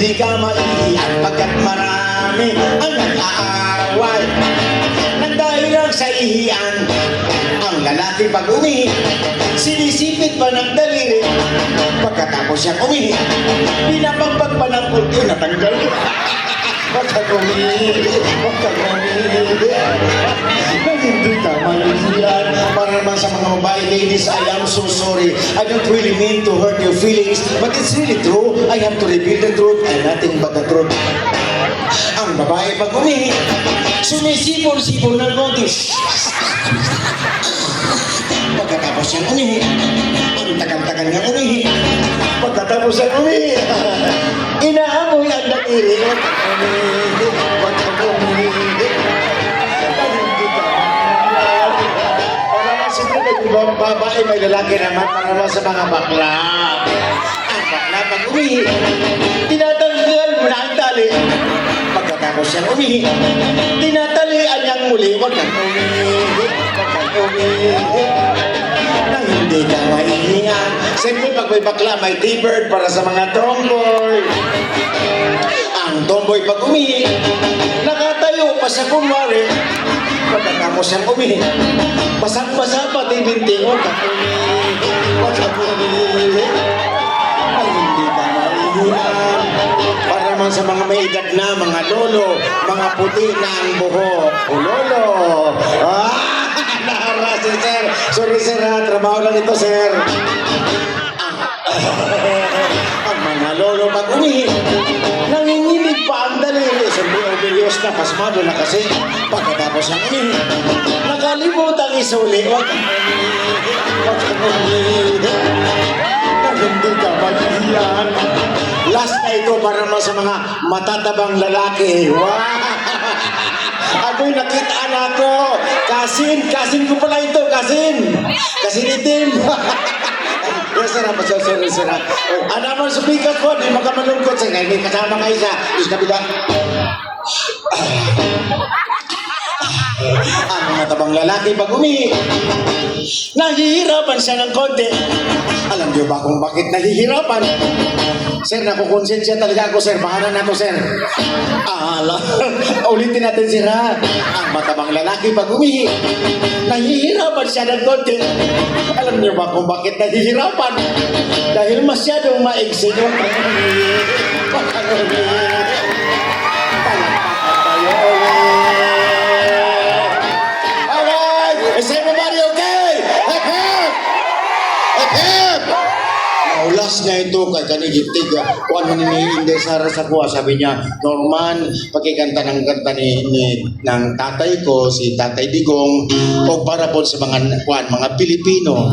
hindi ka maiiyak pagkat marami ang nag-aaway. Nang dahil lang sa ihian, ang lalaki pag umihi, sinisipit pa ng daliri. Pagkatapos siya umihi, pinapagpag pa ng ulti na tanggal. Huwag ka umihi, huwag ka umihi. Hindi ka maiiyak. Para naman sa mga babae, ladies, I am so sorry. I don't really mean to hurt your feelings, but it's really true. I have to reveal the truth and nothing but the truth. Ang babae pag umihi, sumisipol-sipol ng konti. Pagkatapos siyang umihi, ang tagal-tagal niyang umihi. Pagkatapos siyang umihi, inaamoy ang daliri. Huwag kang umihi. Para naman siyempre may babae, may lalaki naman. Para naman sa mga bakla. Ang bakla pag umihi, tinatanggal mo na ang tali. Pagkatapos siyang umihi, tinatalian niyang muli. Huwag kang umihi. Huwag kang umihi. Nang hindi ka maihingan. Siyempre pag may bakla, may T-bird para sa mga tomboy. Ang tomboy pag umihi, nakatayo pa sa kunwari. Pagkatapos siyang umihi, basang-basa pati binti. Huwag kang umihi. Huwag kang umihi. Nang hindi ka maihingan. Para naman sa mga may edad na, mga lolo, mga puti na ang buhok. O lolo! Naharasi, sir. Sorry, sir, ha. Trabaho lang ito, sir. Ang mga lolo pag umihi, nanginginig pa ang daliri. Siyempre, obvious na, pasmado na kasi. Pagkatapos ang umihi, nakalimut ang isuli. Huwag kang umihi. Huwag kang umihi. Nang hindi ka maiiyan. Last na ito para naman sa mga matatabang lalaki. Wow! Ako'y nakita na ako. Kasin ko pala ito, kasin itim. Yes, sir, sorry, sir. Ano naman sa pikat ko, di makamalungkot sa ngayon. May kasama ka isa. Diyos kabila. Ang matabang lalaki pag umihi, nahihirapan siya ng konti. Alam niyo ba kung bakit nahihirapan? Sir, nakukonsensya talaga ako, sir. Bahala na ako, sir. Ulitin natin, sir, ha? Ang matabang lalaki pag umihi, nahihirapan siya ng konti. Alam niyo ba kung bakit nahihirapan? Dahil masyadong maigsi yung umihi. Palakpakan tayo ulit. Alright! Is everybody okay? Hep, hep! Hep, hep! Last na ito kay kanigitig. Kuan man ni Inday Sara sa kuha, sabi niya, Norman, pakikanta ng kanta ng tatay ko, si Tatay Digong, o para po sa mga Pilipino.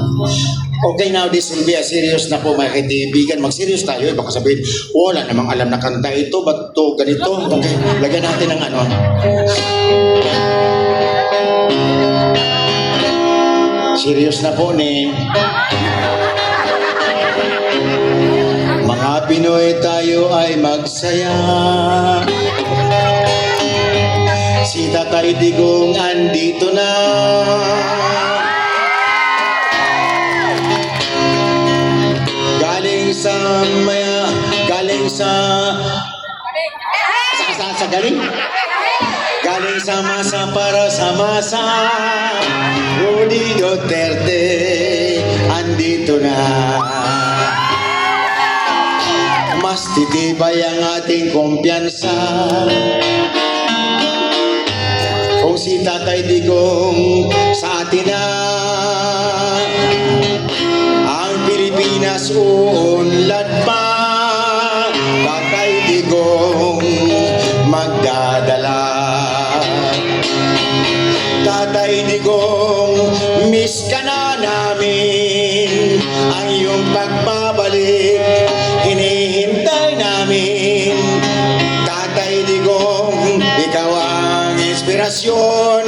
Okay, now this will be a serious na po mga kaibigan. Mag-serious tayo. Baka sabihin, wala namang alam na kanta ito. Ba't ito ganito? Okay, lagyan natin ng ano. Serious na po ni mga Pinoy, tayo ay magsaya. Si Tatay Digong andito na. Galing sa masa para sa masa. Rudy Duterte andito na. Mas titibay ang ating kumpiyansa kung si Tatay Digong sa atin na. Ang Pilipinas uunlad pa, Tatay Digong magdadala. Tatay Digong, miss ka na namin. Ang iyong pagbabalik hinihintay namin. Tatay Digong, ikaw ang inspirasyon,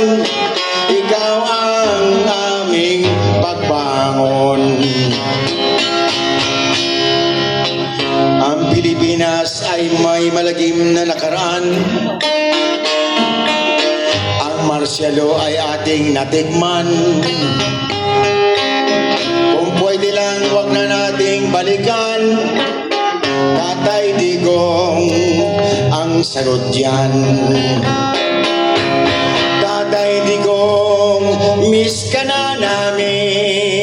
ikaw ang aming pagbangon. Ang Pilipinas ay may malagim na nakaraan. Ang marsyalo ay ating natikman. Kung pwede lang, wag na nating balikan. Tatay Digong, sagot dyan. Tatay digong miss ka na namin.